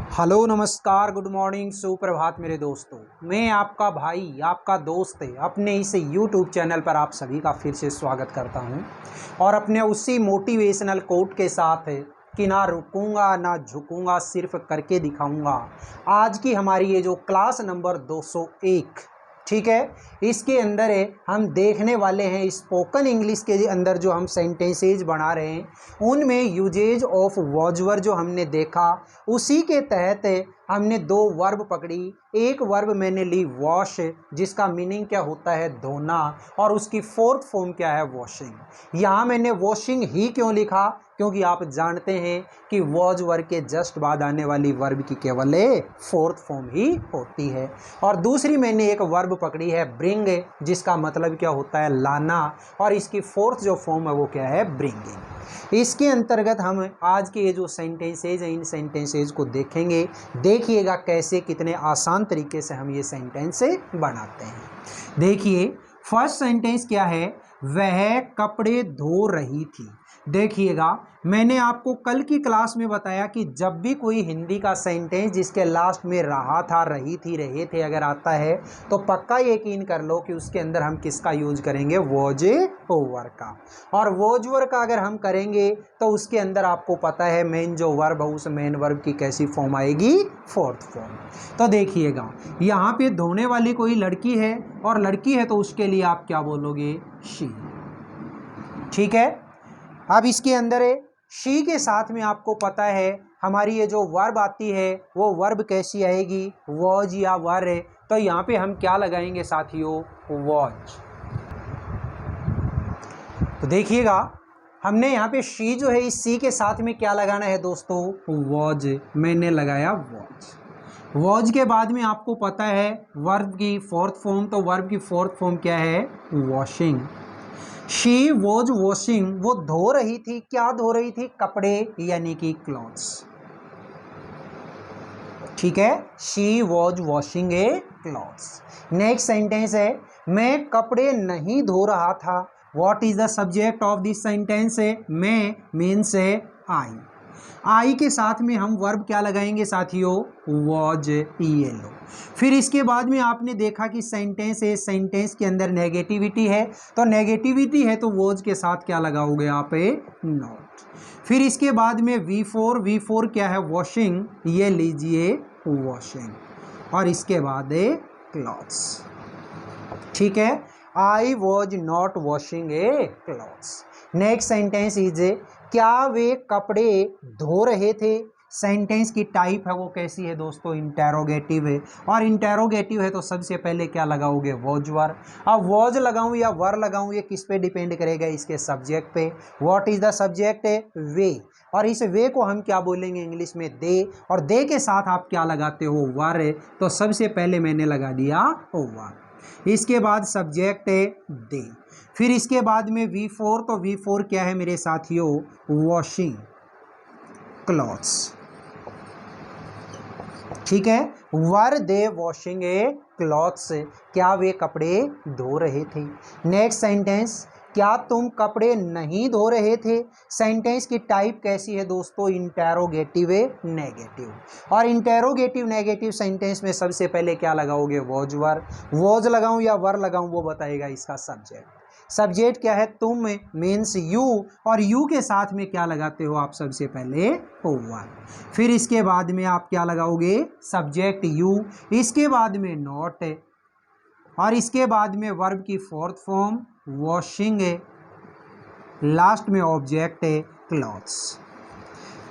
Hello नमस्कार good morning सुप्रभात मेरे दोस्तों। मैं आपका भाई आपका दोस्त अपने इस यूट्यूब चैनल पर आप सभी का फिर से स्वागत करता हूं और अपने उसी मोटिवेशनल कोट के साथ कि ना रुकूंगा ना झुकूंगा सिर्फ करके दिखाऊंगा। आज की हमारी ये जो क्लास नंबर 201 ठीक है, इसके अंदर हम देखने वाले हैं स्पोकन इंग्लिश के अंदर जो हम सेंटेंसेज बना रहे हैं उनमें यूजेज ऑफ वॉज वर्ब जो हमने देखा उसी के तहत हमने दो वर्ब पकड़ी। एक वर्ब मैंने ली वॉश जिसका मीनिंग क्या होता है धोना, और उसकी फोर्थ फॉर्म क्या है वॉशिंग। यहाँ मैंने वॉशिंग ही क्यों लिखा, क्योंकि आप जानते हैं कि वॉज वर्ब के जस्ट बाद आने वाली वर्ब की केवल फोर्थ फॉर्म ही होती है। और दूसरी मैंने एक वर्ब पकड़ी है ब्रिंग जिसका मतलब क्या होता है लाना, और इसकी फोर्थ जो फॉर्म है वो क्या है ब्रिंगिंग। इसके अंतर्गत हम आज के ये जो सेंटेंसेज हैं इन सेंटेंसेज को देखेंगे। देखिएगा कैसे कितने आसान तरीके से हम ये सेंटेंस बनाते हैं। देखिए फर्स्ट सेंटेंस क्या है, वह कपड़े धो रही थी। देखिएगा मैंने आपको कल की क्लास में बताया कि जब भी कोई हिंदी का सेंटेंस जिसके लास्ट में रहा था रही थी रहे थे अगर आता है तो पक्का यकीन कर लो कि उसके अंदर हम किसका यूज करेंगे वॉज वर्ब का। और वॉज वर्ब का अगर हम करेंगे तो उसके अंदर आपको पता है मेन जो वर्ब है उस मेन वर्ब की कैसी फॉर्म आएगी फोर्थ फॉर्म। तो देखिएगा यहाँ पे धोने वाली कोई लड़की है और लड़की है तो उसके लिए आप क्या बोलोगे शी। ठीक है, अब इसके अंदर शी के साथ में आपको पता है हमारी ये जो वर्ब आती है वो वर्ब कैसी आएगी वॉज या वर। तो यहाँ पे हम क्या लगाएंगे साथियों वॉज। तो देखिएगा हमने यहाँ पे शी जो है इस सी के साथ में क्या लगाना है दोस्तों वॉज। मैंने लगाया वॉज। वॉज के बाद में आपको पता है वर्ब की फोर्थ फॉर्म, तो वर्ब की फोर्थ फॉर्म क्या है वॉशिंग। शी वॉज वॉशिंग, वो धो रही थी। क्या धो रही थी कपड़े यानी कि क्लॉथ्स। ठीक है, she was washing A clothes. Next sentence है मैं कपड़े नहीं धो रहा था। What is the subject of this sentence है मैं मीन्स है आई। आई के साथ में हम वर्ब क्या लगाएंगे साथियों वॉज ईएलओ। फिर इसके बाद में आपने देखा कि सेंटेंस है, सेंटेंस के अंदर नेगेटिविटी है तो नेगेटिविटी है तो वॉज के साथ क्या लगाओगे आप नॉट। फिर इसके बाद में V4, V4 क्या है वॉशिंग, ये लीजिए वॉशिंग, और इसके बाद क्लॉथ्स। ठीक है, I was not washing A clothes. Next sentence is क्या वे कपड़े धो रहे थे। सेंटेंस की टाइप है वो कैसी है दोस्तों इंटेरोगेटिव है, और इंटेरोगेटिव है तो सबसे पहले क्या लगाओगे वॉज वर। अब वॉज लगाऊं या वर लगाऊं ये किस पे डिपेंड करेगा इसके सब्जेक्ट पे। व्हाट इज द सब्जेक्ट है वे, और इस वे को हम क्या बोलेंगे इंग्लिश में दे, और दे के साथ आप क्या लगाते हो वर। तो सबसे पहले मैंने लगा दिया वर। इसके बाद सब्जेक्ट है दे। फिर इसके बाद में V4, तो V4 क्या है मेरे साथियों वॉशिंग क्लॉथ्स। ठीक है, वर दे वॉशिंग ए क्लॉथ्स, क्या वे कपड़े धो रहे थे। नेक्स्ट सेंटेंस क्या तुम कपड़े नहीं धो रहे थे। सेंटेंस की टाइप कैसी है दोस्तों इंटेरोगेटिव नेगेटिव, और इंटेरोगेटिव नेगेटिव सेंटेंस में सबसे पहले क्या लगाओगे वॉज वर। वॉज लगाऊं या वर लगाऊं वो बताएगा इसका सब्जेक्ट। सब्जेक्ट क्या है तुम मीन्स यू, और यू के साथ में क्या लगाते हो आप सबसे पहले वर। फिर इसके बाद में आप क्या लगाओगे सब्जेक्ट यू, इसके बाद में नॉट, और इसके बाद में वर्ब की फोर्थ फॉर्म वॉशिंग है, लास्ट में ऑब्जेक्ट है क्लॉथ्स।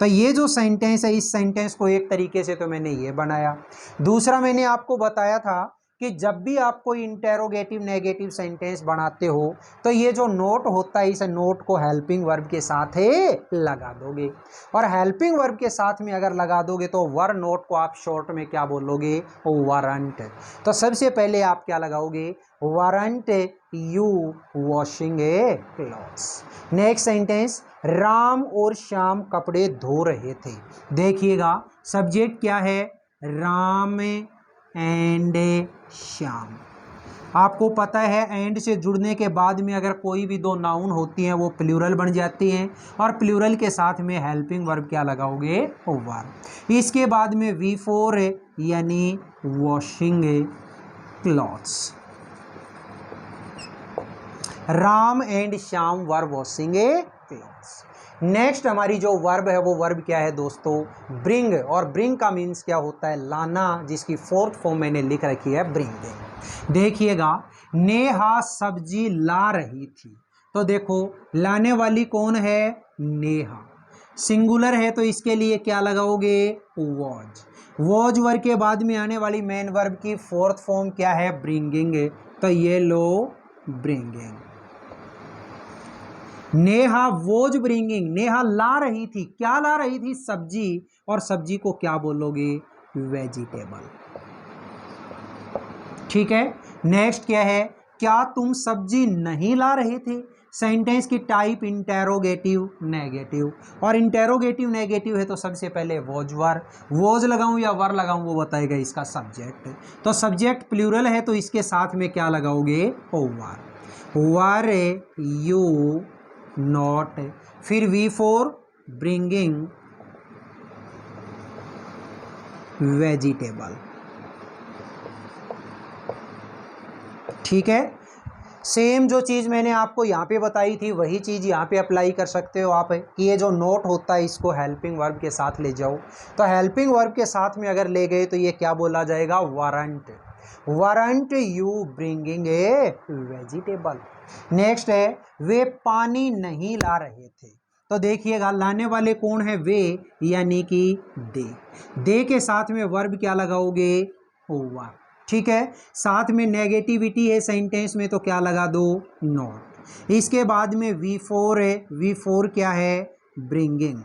तो ये जो सेंटेंस है इस सेंटेंस को एक तरीके से तो मैंने ये बनाया। दूसरा मैंने आपको बताया था कि जब भी आप कोई इंटेरोगेटिव नेगेटिव सेंटेंस बनाते हो तो ये जो नोट होता है इस नोट को हेल्पिंग वर्ब के साथ लगा दोगे, और हेल्पिंग वर्ब के साथ में अगर लगा दोगे तो वर नोट को आप शॉर्ट में क्या बोलोगे वारंट। तो सबसे पहले आप क्या लगाओगे warrant you washing A clothes. Next sentence Ram और श्याम कपड़े धो रहे थे। देखिएगा सब्जेक्ट क्या है राम एंड श्याम। आपको पता है एंड से जुड़ने के बाद में अगर कोई भी दो नाउन होती हैं वो प्लूरल बन जाती हैं, और प्लूरल के साथ में हेल्पिंग वर्ब क्या लगाओगे, वर। इसके बाद में V4 यानी washing clothes. Ram and Shyam were washing clothes. Next हमारी जो वर्ब है वो वर्ब क्या है दोस्तों, ब्रिंग। और ब्रिंग का मीन्स क्या होता है, लाना, जिसकी फोर्थ फॉर्म मैंने लिख रखी है ब्रिंग। देखिएगा, नेहा सब्जी ला रही थी, तो देखो लाने वाली कौन है, नेहा। सिंगुलर है तो इसके लिए क्या लगाओगे, वॉज। वॉज वर्ब के बाद में आने वाली मेन वर्ब की फोर्थ फॉर्म क्या है, ब्रिंगिंग, तो ये लो bringing. Neha was bringing, Neha ला रही थी, क्या ला रही थी, सब्जी। और सब्जी को क्या बोलोगे, वेजिटेबल। ठीक है। नेक्स्ट क्या है, क्या तुम सब्जी नहीं ला रहे थे। सेंटेंस की टाइप इंटेरोगेटिव नेगेटिव, और इंटेरोगेटिव नेगेटिव है तो सबसे पहले वॉज वर। वॉज लगाऊं या वर लगाऊं वो बताएगा इसका सब्जेक्ट। तो सब्जेक्ट प्लूरल है तो इसके साथ में क्या लगाओगे, वर। वर यू नॉट, फिर V4 ब्रिंगिंग वेजिटेबल। ठीक है। सेम जो चीज़ मैंने आपको यहाँ पे बताई थी वही चीज़ यहाँ पे अप्लाई कर सकते हो आप, कि ये जो नोट होता है इसको हेल्पिंग वर्ब के साथ ले जाओ। तो हेल्पिंग वर्ब के साथ में अगर ले गए तो ये क्या बोला जाएगा, warrant. Warrant you bringing a vegetable. Next है, वे पानी नहीं ला रहे थे, तो देखिएगा लाने वाले कौन है, वे यानी कि दे। दे के साथ में वर्ब क्या लगाओगे, वर। ठीक है। साथ में नेगेटिविटी है सेंटेंस में तो क्या लगा दो, नॉट। इसके बाद में V4 है, V4 क्या है, bringing.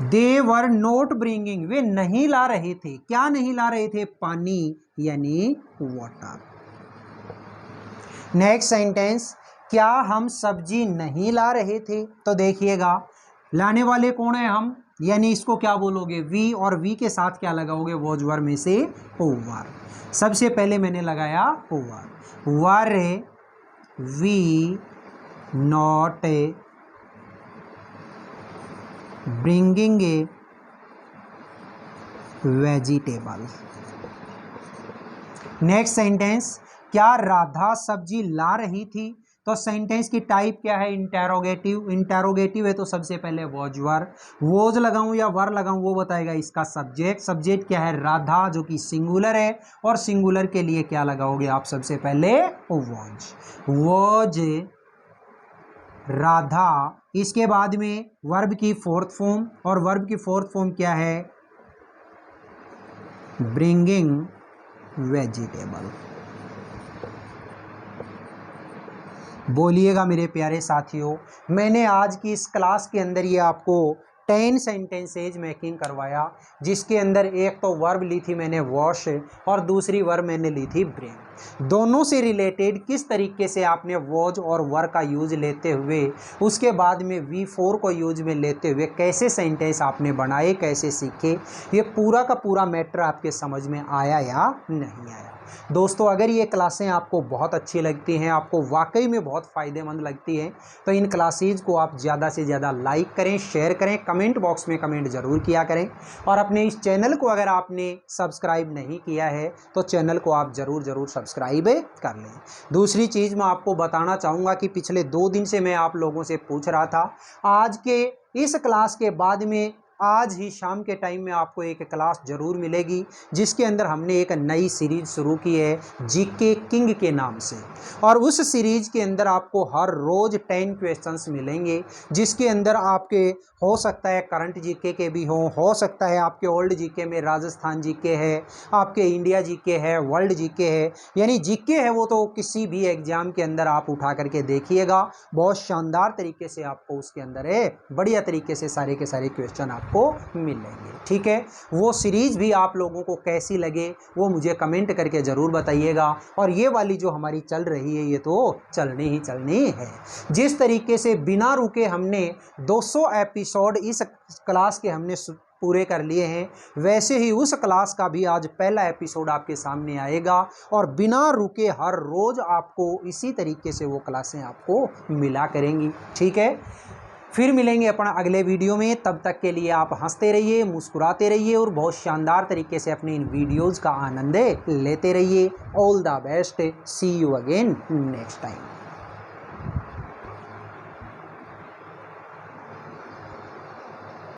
They were not bringing, वे नहीं ला रहे थे, क्या नहीं ला रहे थे, पानी यानी वाटर। नेक्स्ट सेंटेंस, क्या हम सब्जी नहीं ला रहे थे, तो देखिएगा लाने वाले कौन है, हम, यानी इसको क्या बोलोगे, वी। और वी के साथ क्या लगाओगे, वॉज वर में से वर। सबसे पहले मैंने लगाया were. Were we not bringing a vegetable. Next sentence, क्या राधा सब्जी ला रही थी, तो सेंटेंस की टाइप क्या है, इंटेरोगेटिव। इंटेरोगेटिव है तो सबसे पहले वॉज वर। वॉज लगाऊं या वर लगाऊं वो बताएगा इसका सब्जेक्ट। सब्जेक्ट क्या है, राधा, जो कि सिंगुलर है, और सिंगुलर के लिए क्या लगाओगे आप, सबसे पहले वॉज। वॉज राधा। इसके बाद में वर्ब की फोर्थ फॉर्म, और वर्ब की फोर्थ फॉर्म क्या है, ब्रिंगिंग वेजिटेबल। बोलिएगा मेरे प्यारे साथियों, मैंने आज की इस क्लास के अंदर ये आपको 10 सेंटेंसेज मेकिंग करवाया, जिसके अंदर एक तो वर्ब ली थी मैंने वॉश, और दूसरी वर्ब मैंने ली थी ब्रिंग। दोनों से रिलेटेड किस तरीके से आपने वॉज और वर का यूज लेते हुए, उसके बाद में V4 को यूज में लेते हुए कैसे सेंटेंस आपने बनाए, कैसे सीखे, ये पूरा का पूरा मैटर आपके समझ में आया या नहीं आया। दोस्तों, अगर ये क्लासें आपको बहुत अच्छी लगती हैं, आपको वाकई में बहुत फ़ायदेमंद लगती हैं, तो इन क्लासेज को आप ज़्यादा से ज़्यादा लाइक करें, शेयर करें, कमेंट बॉक्स में कमेंट ज़रूर किया करें, और अपने इस चैनल को अगर आपने सब्सक्राइब नहीं किया है तो चैनल को आप ज़रूर सब्सक्राइब कर लें। दूसरी चीज़ मैं आपको बताना चाहूँगा कि पिछले 2 दिन से मैं आप लोगों से पूछ रहा था, आज के इस क्लास के बाद में आज ही शाम के टाइम में आपको एक क्लास ज़रूर मिलेगी, जिसके अंदर हमने एक नई सीरीज शुरू की है जीके किंग के नाम से, और उस सीरीज के अंदर आपको हर रोज़ 10 क्वेश्चंस मिलेंगे, जिसके अंदर आपके हो सकता है करंट जीके के भी हों, हो सकता है आपके ओल्ड जीके में राजस्थान जीके है, आपके इंडिया जीके है, वर्ल्ड जीके है, यानी जीके है वो तो किसी भी एग्जाम के अंदर आप उठा करके देखिएगा, बहुत शानदार तरीके से आपको उसके अंदर है बढ़िया तरीके से सारे के सारे क्वेश्चन आपको मिलेंगे। ठीक है। वो सीरीज भी आप लोगों को कैसी लगे वो मुझे कमेंट करके ज़रूर बताइएगा, और ये वाली जो हमारी चल रही है ये तो चलनी ही चलनी है। जिस तरीके से बिना रुके हमने 200 एपिसोड इस क्लास के हमने पूरे कर लिए हैं, वैसे ही उस क्लास का भी आज पहला एपिसोड आपके सामने आएगा और बिना रुके हर रोज़ आपको इसी तरीके से वो क्लासें आपको मिला करेंगी। ठीक है, फिर मिलेंगे अपना अगले वीडियो में। तब तक के लिए आप हंसते रहिए, मुस्कुराते रहिए और बहुत शानदार तरीके से अपनी इन वीडियोज़ का आनंद लेते रहिए। All the best, see you again next time.